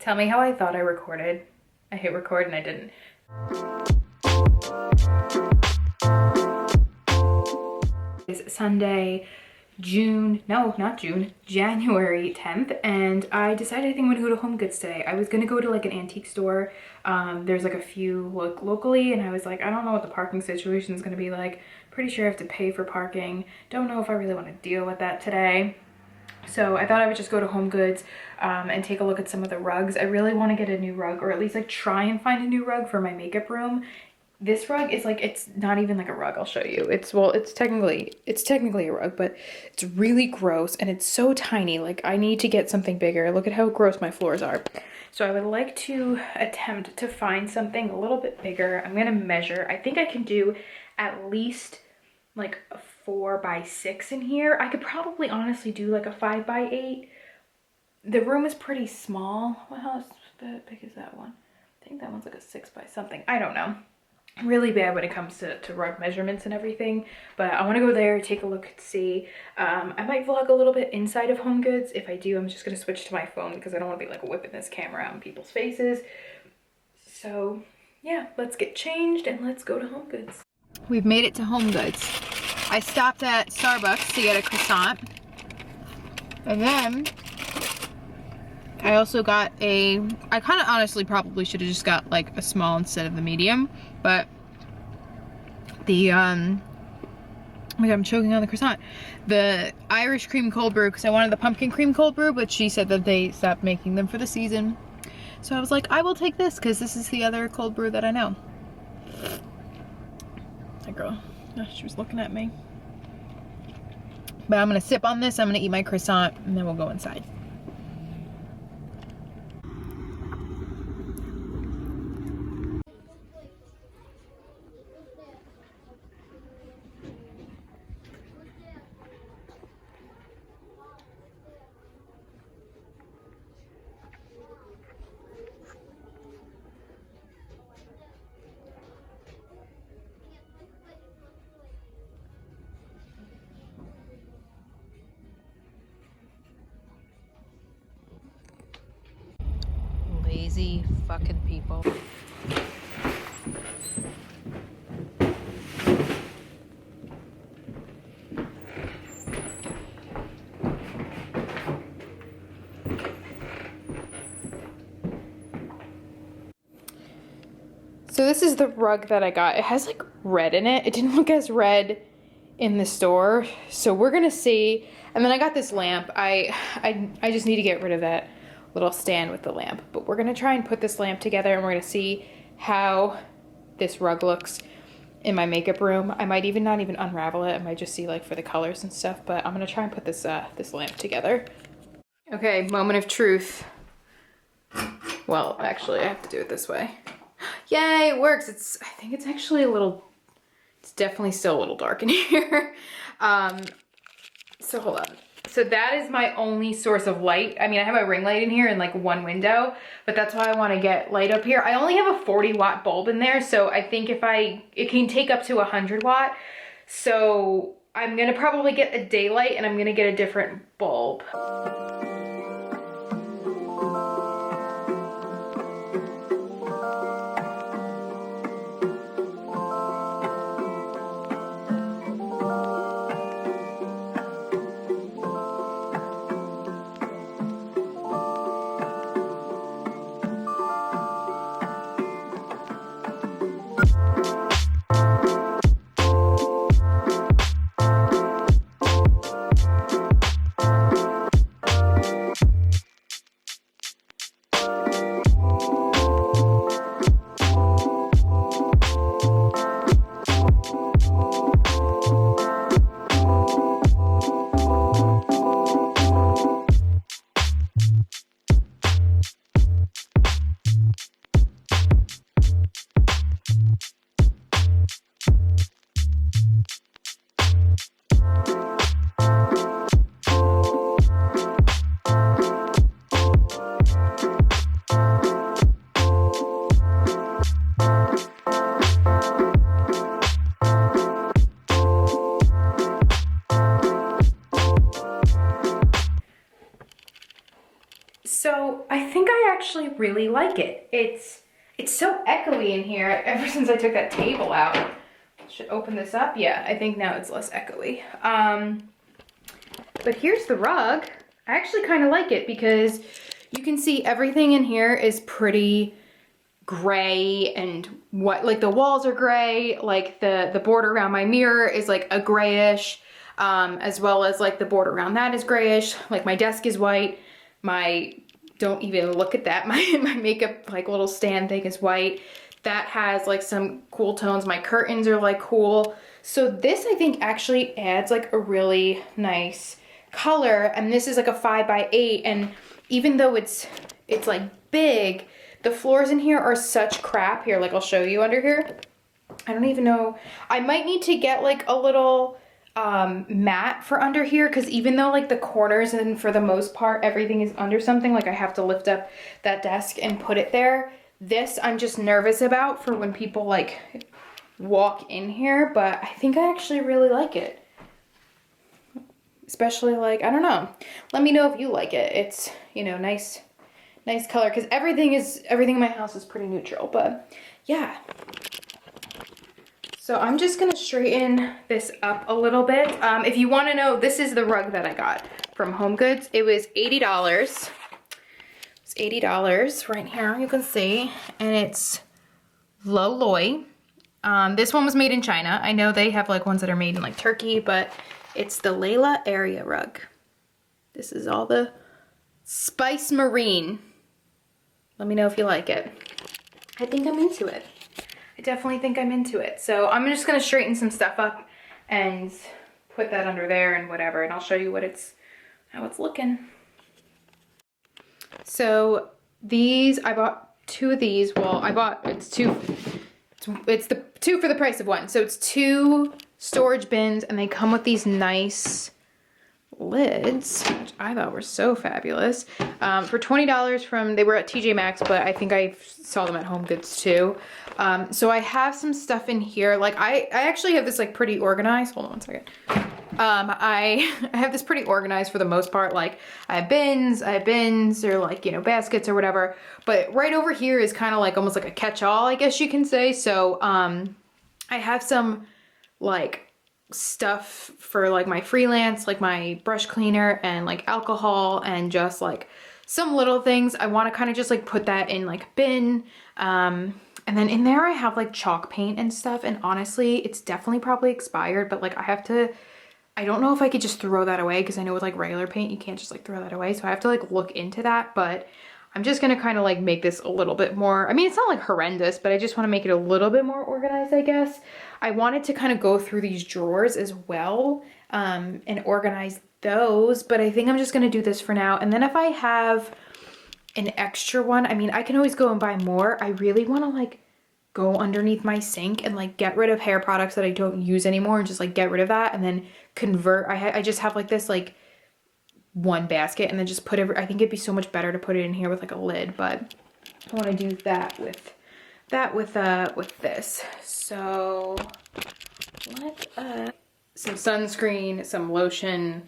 Tell me how I thought I recorded. I hit record and I didn't. It's Sunday, January 10th, and I decided I think I'm gonna go to Homegoods today. I was gonna go to like an antique store. There's like a few locally, and I was like, I don't know what the parking situation is gonna be like. Pretty sure I have to pay for parking. Don't know if I really want to deal with that today. So I thought I would just go to Homegoods and take a look at some of the rugs. I really want to get a new rug, or at least like try and find a new rug for my makeup room. This rug is like, it's not even like a rug. I'll show you. It's technically a rug, but it's really gross and it's so tiny. Like I need to get something bigger. Look at how gross my floors are. So I would like to attempt to find something a little bit bigger. I'm gonna measure. I think I can do at least like a 4x6 in here. I could probably honestly do like a 5x8. The room is pretty small. What else? How big is that one? I think that one's like a 6 by something. I don't know. I'm really bad when it comes to rug measurements and everything, but I want to go there, take a look and see. I might vlog a little bit inside of Homegoods. If I do, I'm just going to switch to my phone because I don't want to be like whipping this camera out in people's faces. So yeah, let's get changed and let's go to Homegoods. We've made it to Homegoods. I stopped at Starbucks to get a croissant. And then I also got I kind of honestly probably should have just got like a small instead of the medium, but the, oh my God, I'm choking on the croissant. The Irish cream cold brew, because I wanted the pumpkin cream cold brew, but she said that they stopped making them for the season. So I was like, I will take this because this is the other cold brew that I know. That girl, she was looking at me. But I'm gonna sip on this, I'm gonna eat my croissant, and then we'll go inside. Lazy fucking people. So this is the rug that I got. It has like red in it. It didn't look as red in the store. So we're gonna see. And then I got this lamp. I just need to get rid of that little stand with the lamp, but we're gonna try and put this lamp together and we're gonna see how this rug looks in my makeup room. I might even not even unravel it. I might just see like for the colors and stuff, but I'm gonna try and put this this lamp together. Okay, moment of truth. Well, actually I have to do it this way. Yay, it works. I think it's actually a little, it's definitely still a little dark in here. So hold on. So that is my only source of light. I mean, I have my ring light in here and like one window, but that's why I want to get light up here. I only have a 40 watt bulb in there. So I think it can take up to 100 watt. So I'm going to probably get a daylight and I'm going to get a different bulb. actually really like it. It's so echoey in here ever since I took that table out. Should open this up. Yeah, I think now it's less echoey. But here's the rug. I actually kind of like it because you can see everything in here is pretty gray and what, like the walls are gray, like the border around my mirror is like a grayish, as well as like the border around that is grayish. Like my desk is white. Don't even look at that. My makeup like little stand thing is white. That has like some cool tones. My curtains are like cool. So this I think actually adds like a really nice color, and this is like a 5x8, and even though it's like big, the floors in here are such crap. Here, like I'll show you under here. I don't even know. I might need to get like a little mat for under here, because even though like the corners and for the most part everything is under something, like I have to lift up that desk and put it there. This I'm just nervous about for when people like walk in here, but I think I actually really like it. Especially like, I don't know. Let me know if you like it. It's, you know, nice color, because everything in my house is pretty neutral, but yeah. So I'm just gonna straighten this up a little bit. If you wanna know, this is the rug that I got from Homegoods. It was $80. It's $80 right here, you can see, and it's low loy. This one was made in China. I know they have like ones that are made in like Turkey, but it's the Layla area rug. This is all the Spice Marine. Let me know if you like it. I think I'm into it. I definitely think I'm into it. So I'm just gonna straighten some stuff up and put that under there and whatever, and I'll show you how it's looking. So these, I bought 2 of these. Well, it's the 2 for the price of 1. So it's 2 storage bins, and they come with these nice lids, which I thought were so fabulous. For $20 they were at TJ Maxx, but I think I saw them at HomeGoods too. So I have some stuff in here. Like I actually have this like pretty organized. Hold on one second. I have this pretty organized for the most part. Like I have bins or like, you know, baskets or whatever. But right over here is kind of like almost like a catch-all, I guess you can say. So I have some like stuff for like my freelance, like my brush cleaner and like alcohol and just like some little things. I want to kind of just like put that in like a bin. And then in there I have like chalk paint and stuff, and honestly it's definitely probably expired, but like I don't know if I could just throw that away, because I know with like regular paint you can't just like throw that away, so I have to like look into that. But I'm just gonna kind of like make this a little bit more, I mean it's not like horrendous, but I just want to make it a little bit more organized, I guess. I wanted to kind of go through these drawers as well and organize those, but I think I'm just gonna do this for now. And then if I have an extra one, I mean I can always go and buy more. I really want to like go underneath my sink and like get rid of hair products that I don't use anymore and just like get rid of that, and then convert. I just have like this like one basket, and then just put I think it'd be so much better to put it in here with like a lid, but I want to do that with this. So some sunscreen, some lotion,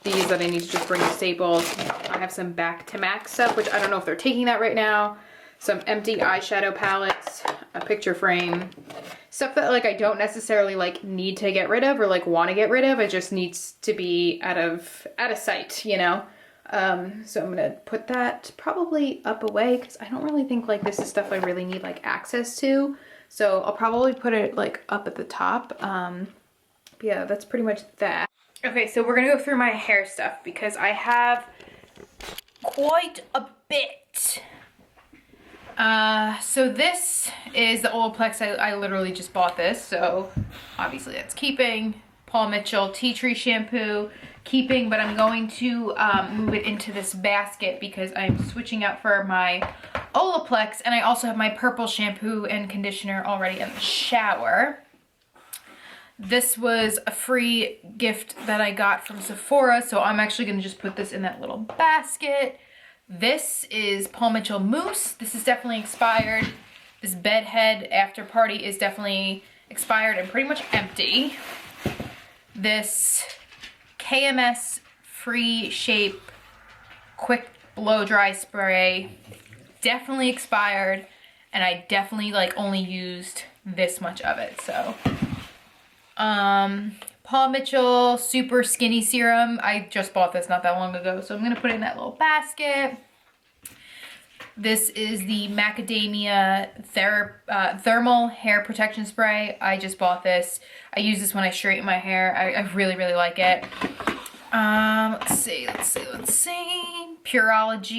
these that I need to just bring to Staples. I have some Back to Mac stuff, which I don't know if they're taking that right now. Some empty eyeshadow palettes, a picture frame, stuff that like I don't necessarily like need to get rid of or like want to get rid of. It just needs to be out of sight, you know. So I'm gonna put that probably up away, because I don't really think like this is stuff I really need like access to. So I'll probably put it like up at the top. Yeah, that's pretty much that. Okay, so we're gonna go through my hair stuff because I have quite a bit. So this is the Olaplex. I literally just bought this, so obviously that's keeping. Paul Mitchell Tea Tree Shampoo, keeping, but I'm going to move it into this basket because I'm switching out for my Olaplex, and I also have my purple shampoo and conditioner already in the shower. This was a free gift that I got from Sephora, so I'm actually going to just put this in that little basket. This is Paul Mitchell Mousse. This is definitely expired. This Bedhead After Party is definitely expired and pretty much empty. This KMS Free Shape Quick Blow Dry Spray definitely expired, and I definitely like only used this much of it. So Paul Mitchell Super Skinny Serum. I just bought this not that long ago, so I'm gonna put it in that little basket. This is the Macadamia Thermal Hair Protection Spray. I just bought this. I use this when I straighten my hair. I really, really like it. Let's see. Pureology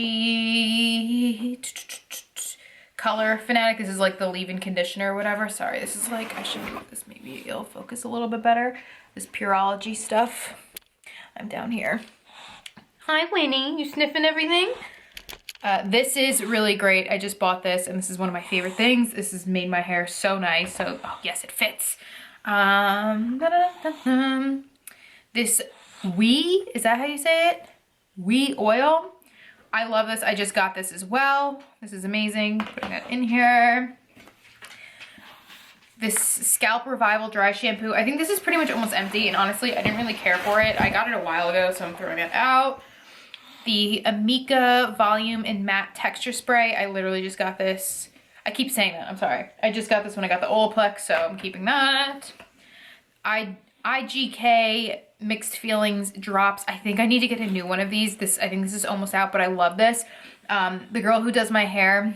Color Fanatic. This is like the leave-in conditioner or whatever. Sorry, this is like, I should move this. Maybe it'll focus a little bit better. This Pureology stuff. I'm down here. Hi, Winnie. You sniffing everything? This is really great. I just bought this, and this is one of my favorite things. This has made my hair so nice. So, oh, yes, it fits. This Wee, is that how you say it? Wee oil. I love this. I just got this as well. This is amazing. Putting that in here. This Scalp Revival Dry Shampoo. I think this is pretty much almost empty, and honestly, I didn't really care for it. I got it a while ago, so I'm throwing it out. The Amika Volume and Matte Texture Spray. I literally just got this. I keep saying that, I'm sorry. I just got this when I got the Olaplex, so I'm keeping that. IGK Mixed Feelings Drops. I think I need to get a new one of these. I think this is almost out, but I love this. The girl who does my hair,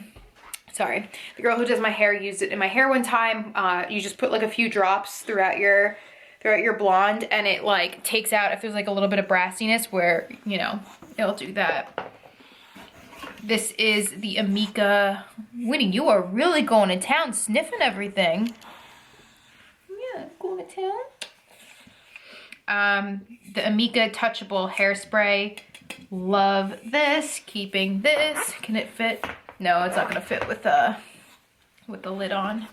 used it in my hair one time. You just put like a few drops throughout your blonde, and it like takes out if there's like a little bit of brassiness, where, you know, it'll do that. This is the Amika. Winnie, you are really going to town, sniffing everything. Yeah, going to town. The Amika Touchable Hairspray. Love this. Keeping this. Can it fit? No, it's not gonna fit with the lid on.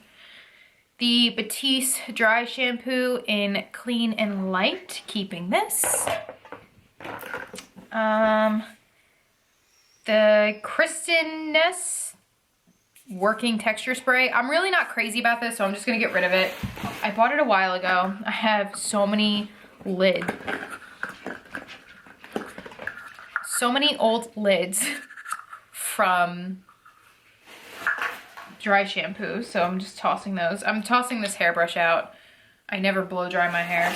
The Batiste Dry Shampoo in Clean and Light. Keeping this. The Kristen Ness Working Texture Spray. I'm really not crazy about this, so I'm just gonna get rid of it. I bought it a while ago. I have so many old lids from dry shampoo, so I'm just tossing those. I'm tossing this hairbrush out. I never blow dry my hair,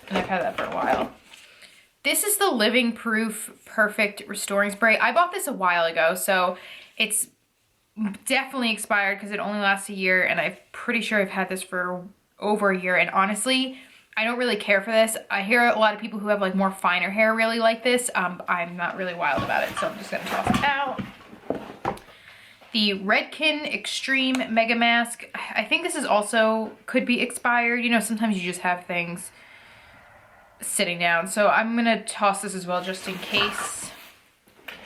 and I've had that for a while. This is the Living Proof Perfect Restoring Spray. I bought this a while ago, so it's definitely expired because it only lasts a year, and I'm pretty sure I've had this for over a year, and honestly, I don't really care for this. I hear a lot of people who have like more finer hair really like this. I'm not really wild about it, so I'm just gonna toss it out. The Redken Extreme Mega Mask. I think this is also could be expired. You know, sometimes you just have things sitting down, so I'm gonna toss this as well just in case.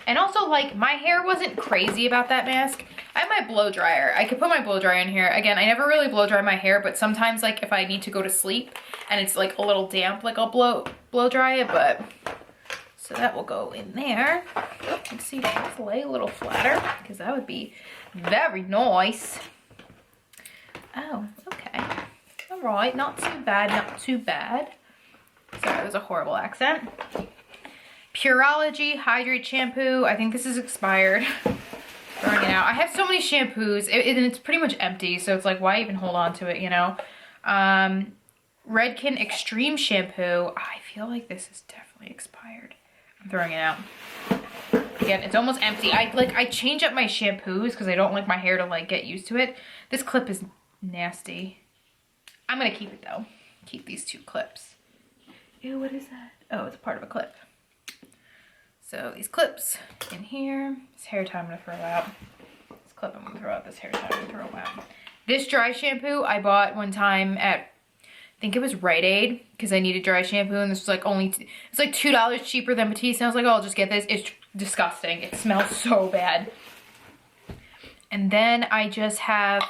And also, like, my hair wasn't crazy about that mask. I have my blow dryer. I could put my blow dryer in here. Again, I never really blow dry my hair, but sometimes, like, if I need to go to sleep and it's like a little damp, like, I'll blow dry it. But so that will go in there. Let's see if I can lay a little flatter, because that would be very nice. Oh, okay. All right, not too bad, not too bad. Sorry, that was a horrible accent. Pureology Hydrate Shampoo. I think this is expired. Throwing it out. I have so many shampoos, and it's pretty much empty, so it's like, why even hold on to it, you know? Redken Extreme Shampoo. I feel like this is definitely expired. I'm throwing it out. Again, it's almost empty. I change up my shampoos because I don't like my hair to like get used to it. This clip is nasty. I'm gonna keep it though. Keep these two clips. Ew, what is that? Oh, it's part of a clip. So these clips in here. This hair tie I'm gonna throw out. This clip I'm gonna throw out. This hair tie I'm gonna throw out. This dry shampoo I bought one time at, I think it was Rite Aid, because I needed dry shampoo, and this was like it's like $2 cheaper than Batiste. And I was like, oh, I'll just get this. It's disgusting. It smells so bad. And then I just have,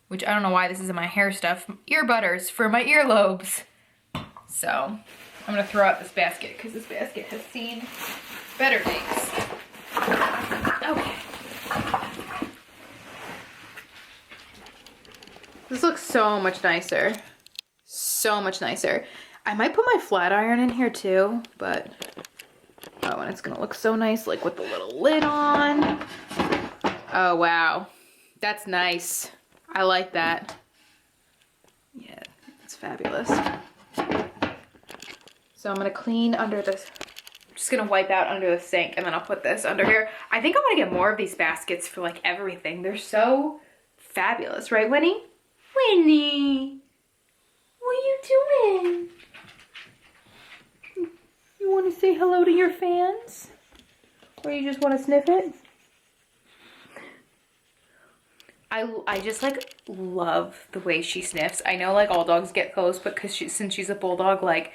which I don't know why this is in my hair stuff, ear butters for my earlobes. So I'm gonna throw out this basket because this basket has seen better days. Okay. This looks so much nicer. So much nicer. I might put my flat iron in here too, but oh, and it's gonna look so nice, like with the little lid on. Oh, wow. That's nice. I like that. Yeah, it's fabulous. So I'm gonna clean under this. I'm just gonna wipe out under the sink and then I'll put this under here. I think I wanna get more of these baskets for like everything. They're so fabulous, right, Winnie? Winnie, what are you doing? You wanna say hello to your fans? Or you just wanna sniff it? I just like love the way she sniffs. I know like all dogs get close, but since she's a bulldog, like,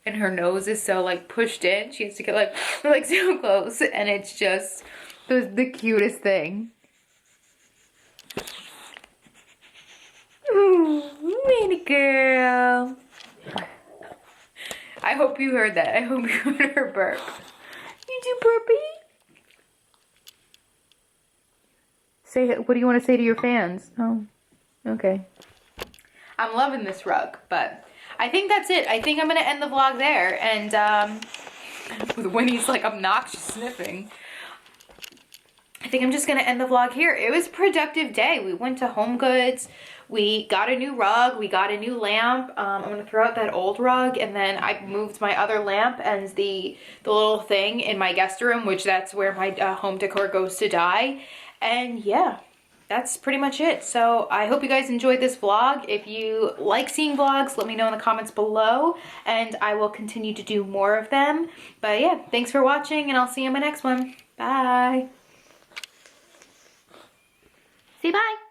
and her nose is so like pushed in, she has to get like so close, and it's just the cutest thing. Ooh, Minnie girl. I hope you heard that. I hope you heard her burp. You do burpee? Say, what do you want to say to your fans? Oh, okay. I'm loving this rug, but I think that's it. I think I'm going to end the vlog there. And with Winnie's like obnoxious sniffing, I think I'm just going to end the vlog here. It was a productive day. We went to Homegoods. We got a new rug. We got a new lamp. I'm going to throw out that old rug. And then I moved my other lamp and the little thing in my guest room, which that's where my home decor goes to die. And yeah, that's pretty much it. So I hope you guys enjoyed this vlog. If you like seeing vlogs, let me know in the comments below, and I will continue to do more of them. But yeah, thanks for watching, and I'll see you in my next one. Bye. Say bye.